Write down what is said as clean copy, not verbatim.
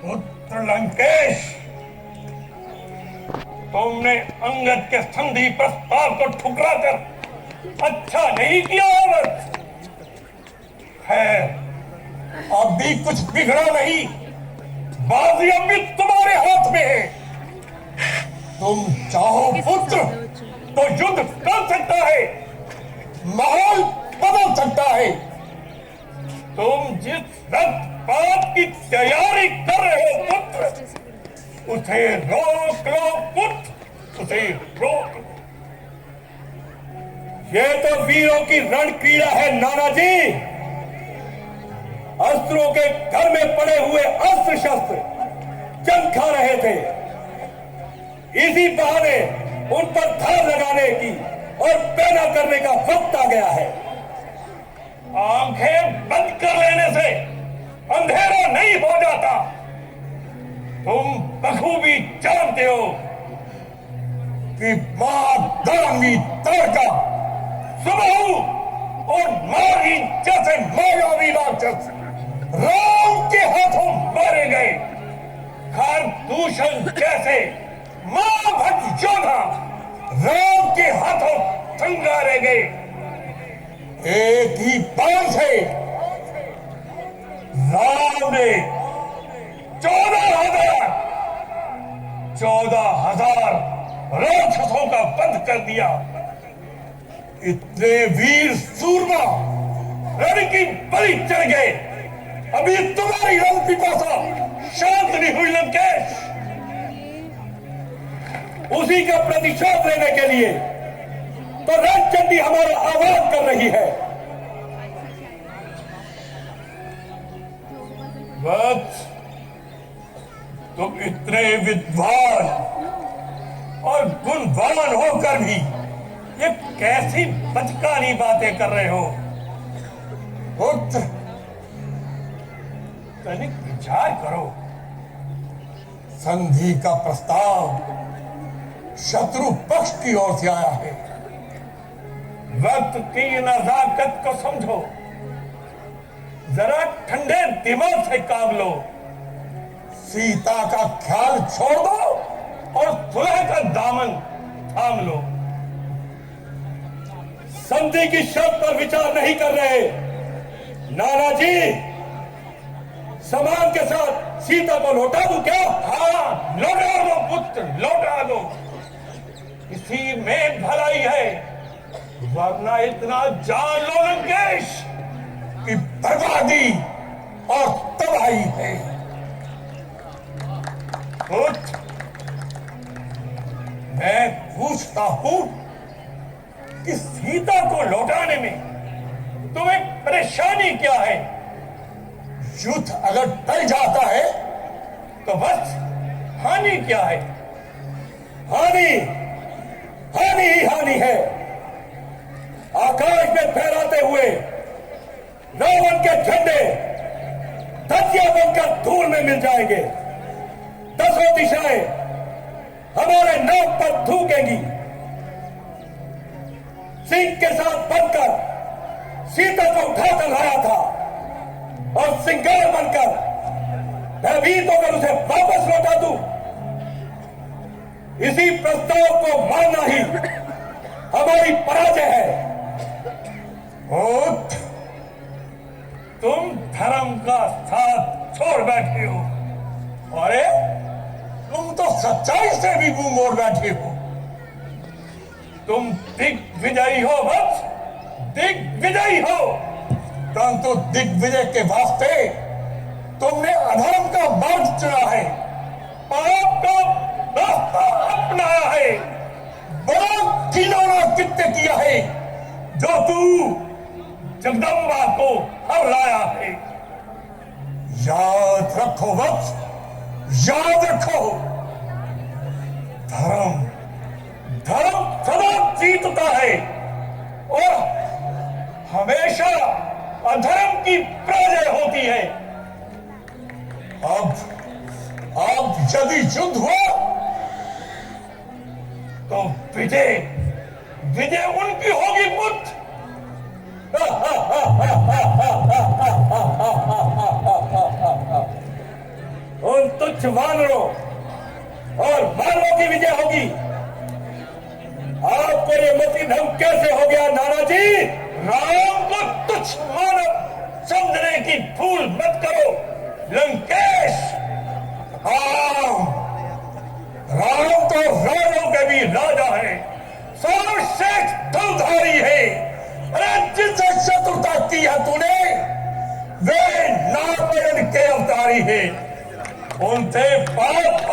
पुत्र लंकेश, तुमने अंगद के संधि प्रस्ताव को ठुकरा कर अच्छा नहीं किया औरत। खैर, अब भी कुछ बिगड़ा नहीं, बाजी अब भी तुम्हारे हाथ में है। तुम चाहो पुत्र तो युद्ध कर सकता है, माहौल बदल सकता है। तुम जिस रक्तपात की तैयारी कर रहे हो पुत्र, उसे रोक लो पुत्र, उसे रोक। ये तो वीरों की रणक्रीड़ा है नाना जी। अस्त्रों के घर में पड़े हुए अस्त्र शस्त्र जंग खा रहे थे, इसी बहाने उन पर धार लगाने की और पैदा करने का वक्त आ गया है। आंखें बंद कर लेने से अंधेरा नहीं हो जाता। तुम बखूबी जानते हो कि मां दानवी तड़का, सुबह और मारी जैसे मायावी राक्षस राम के हाथों मारे गए। खरदूषण जैसे महाभक्त योद्धा राम के हाथों संगारे गए। एक ही बाण से राम ने 14,000 राक्षसों का वध कर दिया। इतने वीर सूरमा रण की बलि चढ़ गए, अभी तुम्हारी रण पिपासा शांत नहीं हुई लंकेश। उसी का प्रतिशोध लेने के लिए तो रणचंडी हमारा आह्वान कर रही है। बस तुम इतने विद्वान और गुणवान होकर भी ये कैसी बचकानी बातें कर रहे हो पुत्र? तनिक विचार करो। संधि का प्रस्ताव शत्रु पक्ष की ओर से आया है। वक्त की नजाकत को समझो, जरा ठंडे दिमाग से काम लो। सीता का ख्याल छोड़ दो और सुलह का दामन थाम लो। संधि की शर्त पर विचार नहीं कर रहे नाना जी। समान के साथ सीता को लौटा दूं क्या? हाँ, लौटा दो पुत्र, लौटा दो। इसी में भलाई है, वरना इतना जान लो लंकेश कि बर्बादी और तबाही है। पुत्र, मैं पूछता हूं कि सीता को लौटाने में तुम्हें परेशानी क्या है? युद्ध अगर टल जाता है तो बस हानि क्या है? हानि हानि ही हानि है। आकाश में फहराते हुए रावण के झंडे धज्जियां बनकर धूल में मिल जाएंगे। दसों दिशाएं हमारे नाम पर थूकेंगी। सिंह के साथ बनकर सीता को उठाकर लाया था और सिंगार बनकर भयभीत होकर उसे वापस लौटा दूं। इसी प्रस्ताव को मानना ही हमारी पराजय है। तुम धर्म का साथ छोड़ बैठे हो। अरे तुम तो सच्चाई से भी मुंह मोड़ बैठे हो। तुम दिग्विजयी हो, बस दिग्विजयी हो। परंतु दिग्विजय के वास्ते तुमने अधर्म का मार्ग चुना है, पाप का रास्ता अपनाया है, बड़ा खिलौना कृत्य किया है जो तू जगदम्बा को हराया है। याद रखो वत्स, याद रखो, धर्म धर्म सदा जीतता है और हमेशा अधर्म की पराजय होती है। अब यदि युद्ध हुआ तो विजय विजय उनकी होगी पुत्र। उन तुच्छ वानरों और मानवों की विजय होगी। आपको ये मति भ्रम कैसे हो गया नाना जी? राम को तुच्छ मानव समझने की भूल मत करो लंकेश। हाँ, राम तो राजों के भी राजा है, सर्वश्रेष्ठ धनुधारी है। अरे जिससे शत्रुता की है तूने, वे नारायण के अवतारी है। उनसे पाप